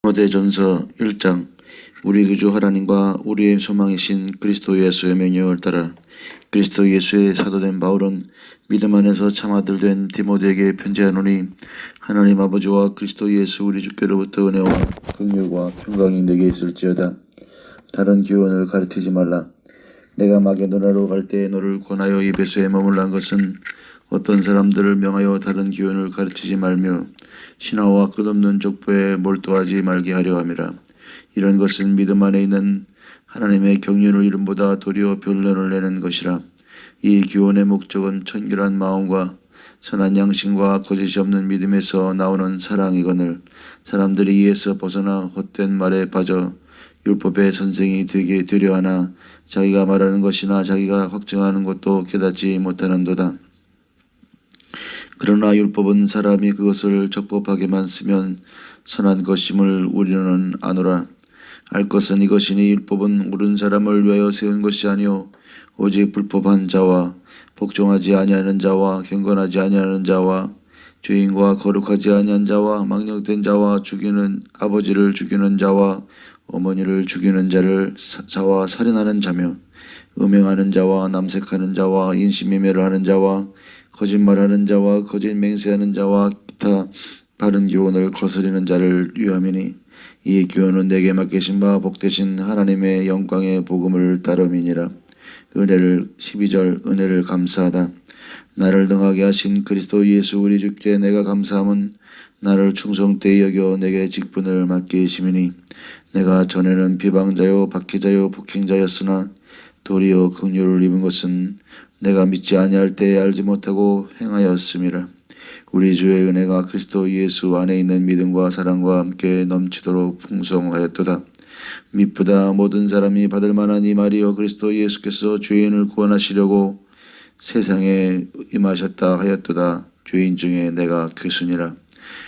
디모데전서 1장. 우리 구주 하나님과 우리의 소망이신 그리스도 예수의 명령을 따라 그리스도 예수의 사도된 바울은 믿음 안에서 참아들 된 디모데에게 편지하노니, 하나님 아버지와 그리스도 예수 우리 주께로부터 은혜와 긍휼과 평강이 내게 있을지어다. 다른 교훈을 가르치지 말라. 내가 마게도나로 갈 때 너를 권하여 에베소에 머물란 것은 어떤 사람들을 명하여 다른 교훈을 가르치지 말며 신화와 끝없는 족보에 몰두하지 말게 하려 함이라. 이런 것은 믿음 안에 있는 하나님의 경륜을 이름보다 도리어 변론을 내는 것이라. 이 교훈의 목적은 청결한 마음과 선한 양심과 거짓이 없는 믿음에서 나오는 사랑이거늘, 사람들이 이에서 벗어나 헛된 말에 빠져 율법의 선생이 되게 되려 하나 자기가 말하는 것이나 자기가 확증하는 것도 깨닫지 못하는도다. 그러나 율법은 사람이 그것을 적법하게만 쓰면 선한 것임을 우리는 아노라. 알 것은 이것이니 율법은 옳은 사람을 위하여 세운 것이 아니요 오직 불법한 자와 복종하지 아니하는 자와 경건하지 아니하는 자와 죄인과 거룩하지 아니한 자와 망령된 자와 죽이는 아버지를 죽이는 자와 어머니를 죽이는 자와 살인하는 자며 음행하는 자와 남색하는 자와 인신매매를 하는 자와 거짓말하는 자와 거짓 맹세하는 자와 기타 바른 교훈을 거스리는 자를 위함이니, 이 교훈은 내게 맡기신 바 복되신 하나님의 영광의 복음을 따름이니라. 12절. 은혜를 감사하다. 나를 등하게 하신 그리스도 예수 우리 주께 내가 감사함은 나를 충성되이 여겨 내게 직분을 맡기심이니, 내가 전에는 비방자요 박해자요 폭행자였으나 도리어 긍휼을 입은 것은 내가 믿지 아니할 때에 알지 못하고 행하였음이라. 우리 주의 은혜가 그리스도 예수 안에 있는 믿음과 사랑과 함께 넘치도록 풍성하였도다. 미쁘다. 모든 사람이 받을 만한 이 말이여, 그리스도 예수께서 죄인을 구원하시려고 세상에 임하셨다 하였도다. 죄인 중에 내가 괴순이라.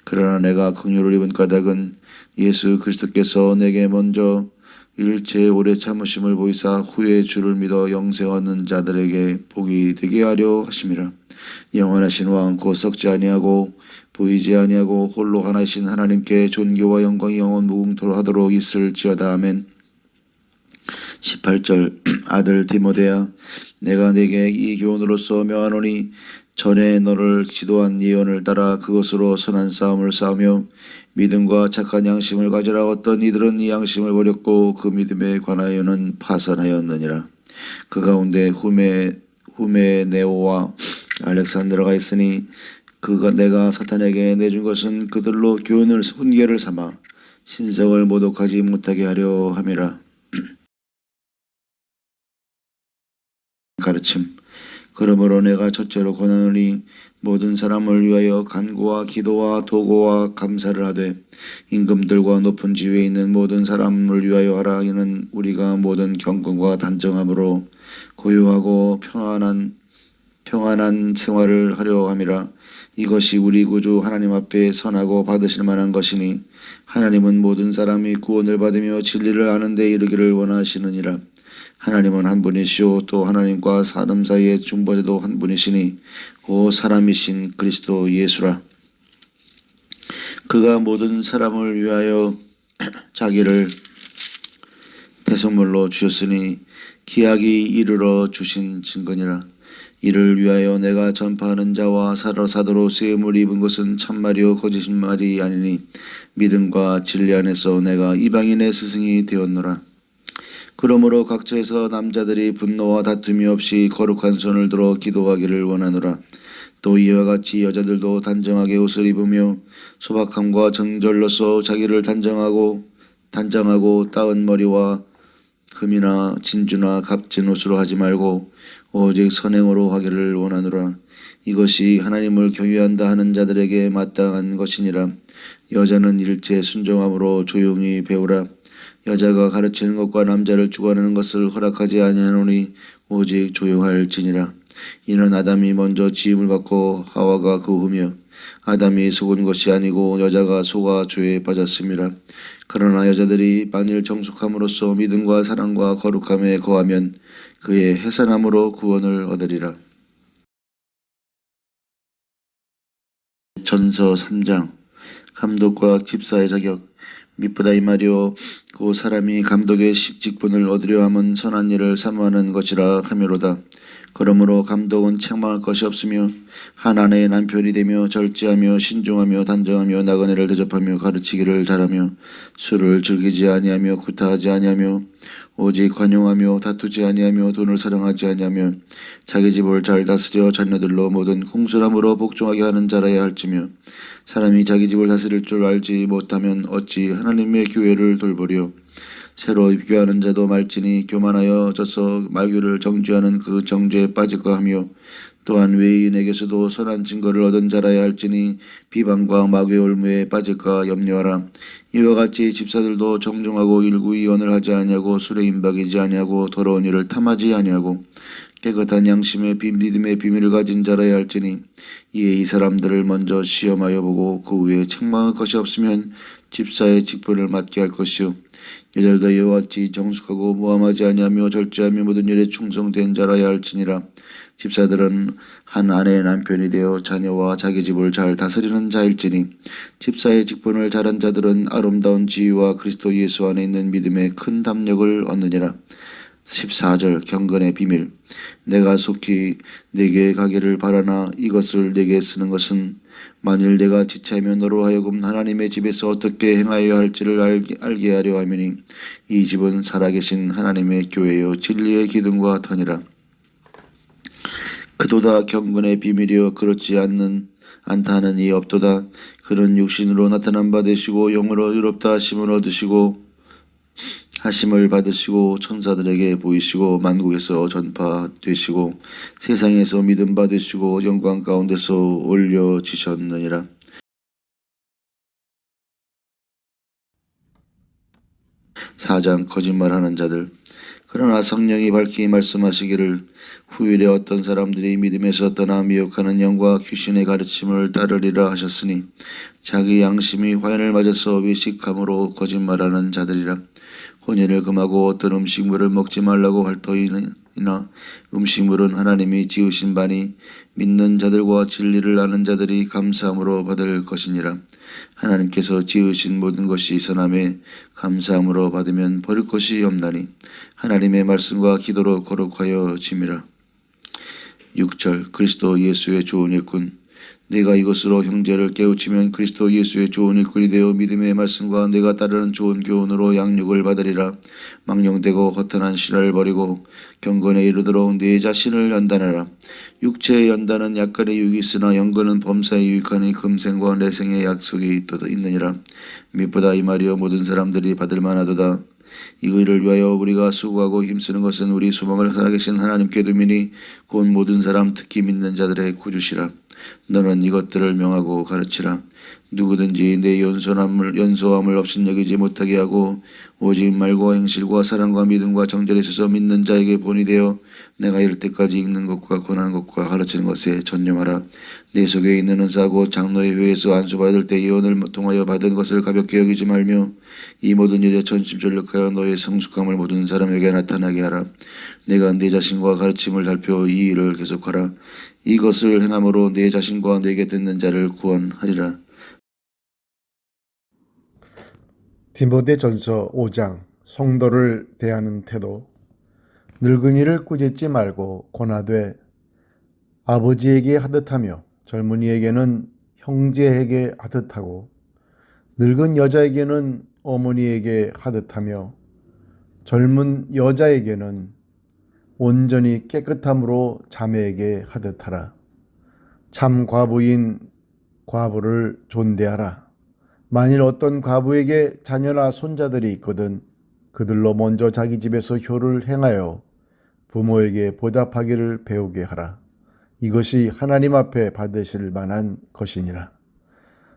그러나 내가 긍휼을 입은 까닭은 예수 그리스도께서 내게 먼저 일체 오래 참으심을 보이사 후에 주를 믿어 영생 얻는 자들에게 복이 되게 하려 하심이라. 영원하신 왕 곧 썩지 아니하고 보이지 아니하고 홀로 하나이신 하나님께 존귀와 영광이 영원 무궁토록 하도록 있을지어다. 아멘. 18절. 아들 디모데야, 내가 네게 이 교훈으로서 명하노니, 전에 너를 지도한 예언을 따라 그것으로 선한 싸움을 싸우며 믿음과 착한 양심을 가지라. 어떤 이들은 이 양심을 버렸고 그 믿음에 관하여는 파산하였느니라. 그 가운데 후메네오와 알렉산드라가 있으니, 그가 내가 사탄에게 내준 것은 그들로 교훈을 훈계를 삼아 신성을 모독하지 못하게 하려 함이라. 가르침. 그러므로 내가 첫째로 권하노니, 모든 사람을 위하여 간구와 기도와 도고와 감사를 하되 임금들과 높은 지위에 있는 모든 사람을 위하여 하라. 이는 우리가 모든 경건과 단정함으로 고요하고 평안한 생활을 하려 함이라. 이것이 우리 구주 하나님 앞에 선하고 받으실 만한 것이니, 하나님은 모든 사람이 구원을 받으며 진리를 아는 데 이르기를 원하시느니라. 하나님은 한 분이시오. 또 하나님과 사람 사이의 중보자도 한 분이시니 곧 사람이신 그리스도 예수라. 그가 모든 사람을 위하여 자기를 배설물로 주셨으니 기약이 이르러 주신 증거니라. 이를 위하여 내가 전파하는 자와 사도로 쓰임을 입은 것은 참말이요 거짓말이 아니니, 믿음과 진리 안에서 내가 이방인의 스승이 되었노라. 그러므로 각처에서 남자들이 분노와 다툼이 없이 거룩한 손을 들어 기도하기를 원하노라. 또 이와 같이 여자들도 단정하게 옷을 입으며 소박함과 정절로서 자기를 단정하고 따은 머리와 금이나 진주나 값진 옷으로 하지 말고 오직 선행으로 하기를 원하노라. 이것이 하나님을 경외한다 하는 자들에게 마땅한 것이니라. 여자는 일체 순종함으로 조용히 배우라. 여자가 가르치는 것과 남자를 주관하는 것을 허락하지 아니하노니 오직 조용할지니라. 이는 아담이 먼저 지음을 받고 하와가 그 후며 아담이 속은 것이 아니고 여자가 속아 죄에 빠졌음이라. 그러나 여자들이 만일 정숙함으로써 믿음과 사랑과 거룩함에 거하면 그의 해산함으로 구원을 얻으리라. 전서 3장. 감독과 집사의 자격. 미쁘다 이 말이요 그 사람이 감독의 직분을 얻으려 함은 선한 일을 사모하는 것이라 하미로다. 그러므로 감독은 책망할 것이 없으며 한 아내의 남편이 되며 절제하며 신중하며 단정하며 나그네를 대접하며 가르치기를 잘하며 술을 즐기지 아니하며 구타하지 아니하며 오직 관용하며 다투지 아니하며 돈을 사랑하지 아니하며 자기 집을 잘 다스려 자녀들로 모든 공손함으로 복종하게 하는 자라야 할지며 사람이 자기 집을 다스릴 줄 알지 못하면 어찌 하나님의 교회를 돌보리요. 새로 입교하는 자도 말지니 교만하여 져서 말교를 정죄하는 그 정죄에 빠질까 하며 또한 외인에게서도 선한 증거를 얻은 자라야 할지니 비방과 마귀의 올무에 빠질까 염려하라. 이와 같이 집사들도 정중하고 일구이언을 하지 아니하고 술에 임박이지 아니하고 더러운 일을 탐하지 아니하고 깨끗한 양심의 믿음의 비밀을 가진 자라야 할지니 이에 이 사람들을 먼저 시험하여 보고 그 후에 책망할 것이 없으면 집사의 직분을 맡게 할 것이요 여자들도 이와 같이 정숙하고 모함하지 아니하며 절제하며 모든 일에 충성된 자라야 할지니라. 집사들은 한 아내의 남편이 되어 자녀와 자기 집을 잘 다스리는 자일지니 집사의 직분을 잘한 자들은 아름다운 지위와 그리스도 예수 안에 있는 믿음의 큰 담력을 얻느니라. 14절 경건의 비밀. 내가 속히 네게 가기를 바라나 이것을 네게 쓰는 것은 만일 내가 지체하며 너로 하여금 하나님의 집에서 어떻게 행하여야 할지를 알게 하려 함이니 이 집은 살아계신 하나님의 교회요 진리의 기둥과 터니라. 그도다 경건의 비밀이여 그렇지 않다 하는 이 없도다. 그는 육신으로 나타난 바 되시고 영으로 의롭다 하심을 받으시고 천사들에게 보이시고 만국에서 전파되시고 세상에서 믿음 받으시고 영광 가운데서 올려지셨느니라. 4장 거짓말하는 자들. 그러나 성령이 밝히 말씀하시기를 후일에 어떤 사람들이 믿음에서 떠나 미혹하는 영과 귀신의 가르침을 따르리라 하셨으니 자기 양심이 화인을 맞아서 외식함으로 거짓말하는 자들이라. 혼인을 금하고 어떤 음식물을 먹지 말라고 할 터이나 음식물은 하나님이 지으신 바니 믿는 자들과 진리를 아는 자들이 감사함으로 받을 것이니라. 하나님께서 지으신 모든 것이 선함에 감사함으로 받으면 버릴 것이 없나니 하나님의 말씀과 기도로 거룩하여 짐이라. 6절 그리스도 예수의 좋은 일꾼. 내가 이것으로 형제를 깨우치면 그리스도 예수의 좋은 일꾼이 되어 믿음의 말씀과 내가 따르는 좋은 교훈으로 양육을 받으리라. 망령되고 허탄한 신화를 버리고 경건에 이르도록 네 자신을 연단하라. 육체의 연단은 약간의 유익이 있으나 영건은 범사에 유익하니 금생과 내생의 약속이 있느니라. 미쁘다 이 말이여 모든 사람들이 받을 만하도다. 이거를 위하여 우리가 수고하고 힘쓰는 것은 우리 소망을 살아계신 하나님께 두미니 곧 모든 사람 특히 믿는 자들의 구주시라. 너는 이것들을 명하고 가르치라. 누구든지 내 연소함을 업신여기지 못하게 하고 오직 말과 행실과 사랑과 믿음과 정절에 있어서 믿는 자에게 본이 되어 내가 이를 때까지 읽는 것과 권하는 것과 가르치는 것에 전념하라. 내 속에 있는 은사고 장로의 회에서 안수받을 때 예언을 통하여 받은 것을 가볍게 여기지 말며 이 모든 일에 전심전력하여 너의 성숙함을 모든 사람에게 나타나게 하라. 내가 내 자신과 가르침을 살펴 이 일을 계속하라. 이것을 행함으로 내 자신과 내게 듣는 자를 구원하리라. 디모데전서 5장 성도를 대하는 태도. 늙은이를 꾸짖지 말고 권하되 아버지에게 하듯하며 젊은이에게는 형제에게 하듯하고 늙은 여자에게는 어머니에게 하듯하며 젊은 여자에게는 온전히 깨끗함으로 자매에게 하듯하라. 참 과부인 과부를 존대하라. 만일 어떤 과부에게 자녀나 손자들이 있거든 그들로 먼저 자기 집에서 효를 행하여 부모에게 보답하기를 배우게 하라. 이것이 하나님 앞에 받으실 만한 것이니라.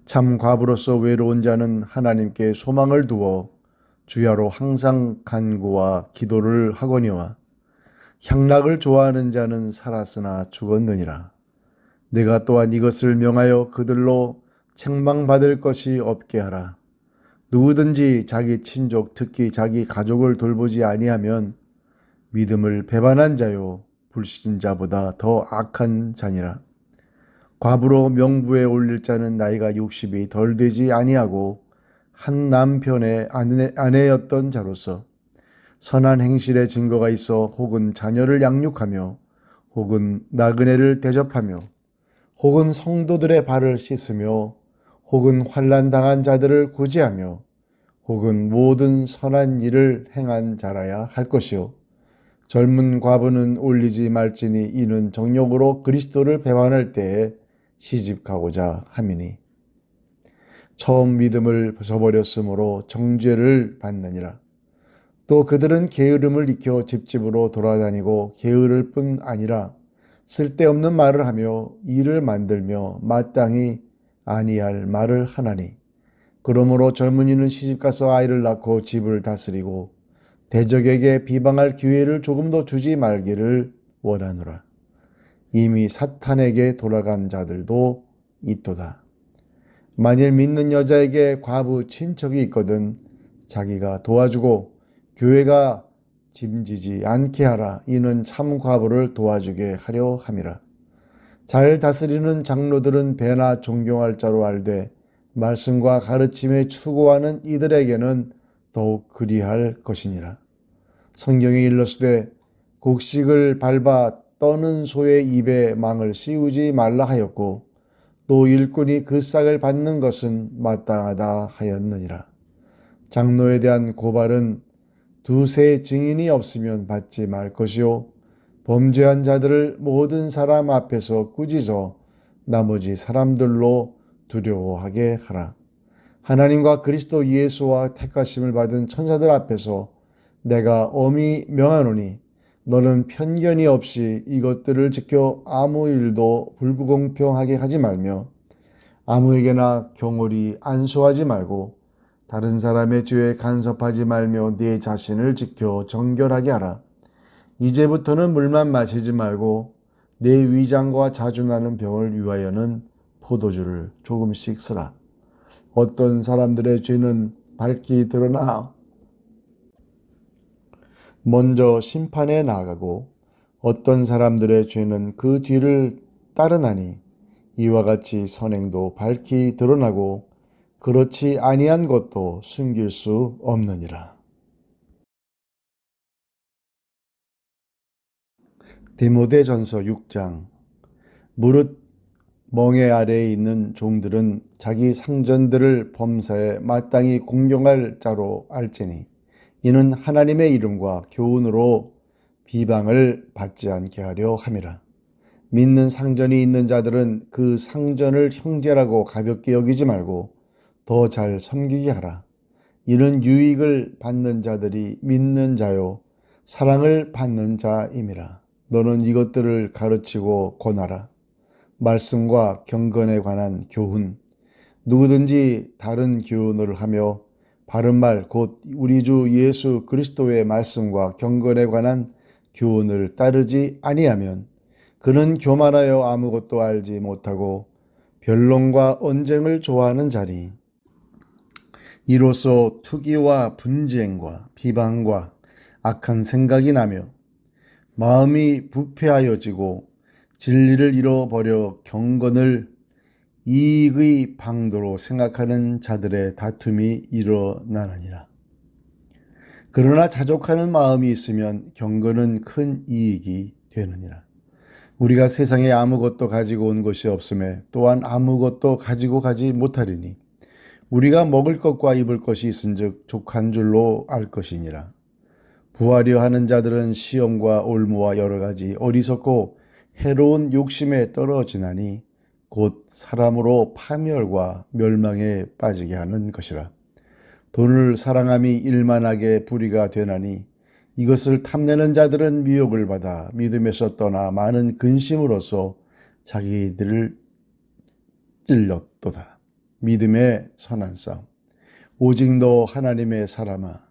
참 과부로서 외로운 자는 하나님께 소망을 두어 주야로 항상 간구와 기도를 하거니와 향락을 좋아하는 자는 살았으나 죽었느니라. 내가 또한 이것을 명하여 그들로 책망받을 것이 없게 하라. 누구든지 자기 친족 특히 자기 가족을 돌보지 아니하면 믿음을 배반한 자요 불신자보다 더 악한 자니라. 과부로 명부에 올릴 자는 나이가 60이 덜 되지 아니하고 한 남편의 아내였던 자로서 선한 행실의 증거가 있어 혹은 자녀를 양육하며 혹은 나그네를 대접하며 혹은 성도들의 발을 씻으며 혹은 환난 당한 자들을 구제하며 혹은 모든 선한 일을 행한 자라야 할 것이요 젊은 과부는 올리지 말지니 이는 정욕으로 그리스도를 배반할 때에 시집가고자 함이니 처음 믿음을 저버렸으므로 정죄를 받느니라. 또 그들은 게으름을 익혀 집집으로 돌아다니고 게으를 뿐 아니라 쓸데없는 말을 하며 일을 만들며 마땅히 아니할 말을 하나니 그러므로 젊은이는 시집가서 아이를 낳고 집을 다스리고 대적에게 비방할 기회를 조금도 주지 말기를 원하노라. 이미 사탄에게 돌아간 자들도 있도다. 만일 믿는 여자에게 과부 친척이 있거든 자기가 도와주고 교회가 짐지지 않게 하라. 이는 참 과부를 도와주게 하려 함이라. 잘 다스리는 장로들은 배나 존경할 자로 알되 말씀과 가르침에 추구하는 이들에게는 더욱 그리할 것이니라. 성경에 일렀으되 곡식을 밟아 떠는 소의 입에 망을 씌우지 말라 하였고 또 일꾼이 그 싹을 받는 것은 마땅하다 하였느니라. 장로에 대한 고발은 두세 증인이 없으면 받지 말 것이요 범죄한 자들을 모든 사람 앞에서 꾸짖어 나머지 사람들로 두려워하게 하라. 하나님과 그리스도 예수와 택하심을 받은 천사들 앞에서 내가 엄히 명하노니 너는 편견이 없이 이것들을 지켜 아무 일도 불공평하게 하지 말며 아무에게나 경홀히 안수하지 말고 다른 사람의 죄에 간섭하지 말며 네 자신을 지켜 정결하게 하라. 이제부터는 물만 마시지 말고 내 위장과 자주 나는 병을 위하여는 포도주를 조금씩 쓰라. 어떤 사람들의 죄는 밝히 드러나 먼저 심판에 나아가고 어떤 사람들의 죄는 그 뒤를 따르나니 이와 같이 선행도 밝히 드러나고 그렇지 아니한 것도 숨길 수 없느니라. 디모데전서 6장. 무릇 멍에 아래에 있는 종들은 자기 상전들을 범사에 마땅히 공경할 자로 알지니 이는 하나님의 이름과 교훈으로 비방을 받지 않게 하려 함이라. 믿는 상전이 있는 자들은 그 상전을 형제라고 가볍게 여기지 말고 더 잘 섬기게 하라. 이는 유익을 받는 자들이 믿는 자요 사랑을 받는 자임이라. 너는 이것들을 가르치고 권하라. 말씀과 경건에 관한 교훈, 누구든지 다른 교훈을 하며 바른 말 곧 우리 주 예수 그리스도의 말씀과 경건에 관한 교훈을 따르지 아니하면 그는 교만하여 아무것도 알지 못하고 변론과 언쟁을 좋아하는 자니 이로써 투기와 분쟁과 비방과 악한 생각이 나며 마음이 부패하여지고 진리를 잃어버려 경건을 이익의 방도로 생각하는 자들의 다툼이 일어나느니라. 그러나 자족하는 마음이 있으면 경건은 큰 이익이 되느니라. 우리가 세상에 아무것도 가지고 온 것이 없음에 또한 아무것도 가지고 가지 못하리니 우리가 먹을 것과 입을 것이 있은즉 족한 줄로 알 것이니라. 부하려 하는 자들은 시험과 올무와 여러 가지 어리석고 해로운 욕심에 떨어지나니 곧 사람으로 파멸과 멸망에 빠지게 하는 것이라. 돈을 사랑함이 일만하게 불의가 되나니 이것을 탐내는 자들은 미혹을 받아 믿음에서 떠나 많은 근심으로써 자기들을 찔렸도다. 믿음의 선한 싸움. 오직 너 하나님의 사람아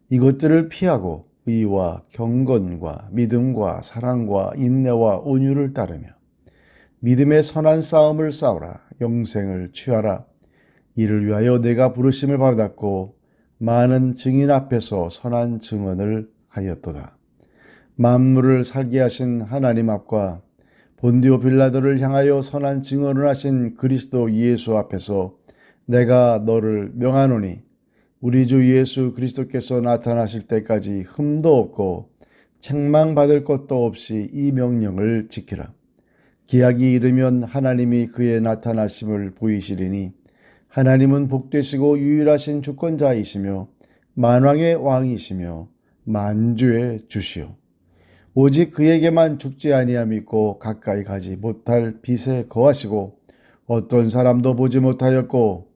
이것들을 피하고 의와 경건과 믿음과 사랑과 인내와 온유를 따르며 믿음의 선한 싸움을 싸우라. 영생을 취하라. 이를 위하여 내가 부르심을 받았고 많은 증인 앞에서 선한 증언을 하였도다. 만물을 살게 하신 하나님 앞과 본디오 빌라도를 향하여 선한 증언을 하신 그리스도 예수 앞에서 내가 너를 명하노니 우리 주 예수 그리스도께서 나타나실 때까지 흠도 없고 책망받을 것도 없이 이 명령을 지키라. 기약이 이르면 하나님이 그의 나타나심을 보이시리니 하나님은 복되시고 유일하신 주권자이시며 만왕의 왕이시며 만주의 주시오. 오직 그에게만 죽지 아니함이 있고 가까이 가지 못할 빛에 거하시고 어떤 사람도 보지 못하였고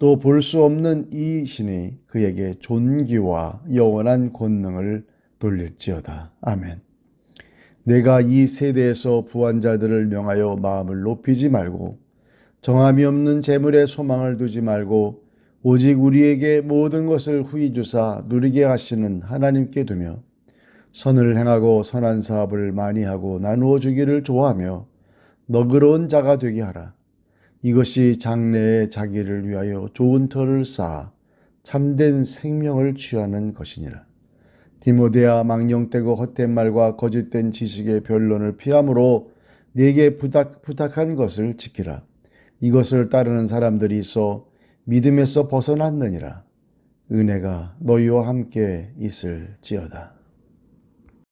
또 볼 수 없는 이 신이 그에게 존귀와 영원한 권능을 돌릴지어다. 아멘. 내가 이 세대에서 부한 자들을 명하여 마음을 높이지 말고 정함이 없는 재물에 소망을 두지 말고 오직 우리에게 모든 것을 후히 주사 누리게 하시는 하나님께 두며 선을 행하고 선한 사업을 많이 하고 나누어 주기를 좋아하며 너그러운 자가 되게 하라. 이것이 장래에 자기를 위하여 좋은 터를 쌓아 참된 생명을 취하는 것이니라. 디모데야, 망령되고 헛된 말과 거짓된 지식의 변론을 피함으로 네게 부탁한 것을 지키라. 이것을 따르는 사람들이 있어 믿음에서 벗어났느니라. 은혜가 너희와 함께 있을지어다.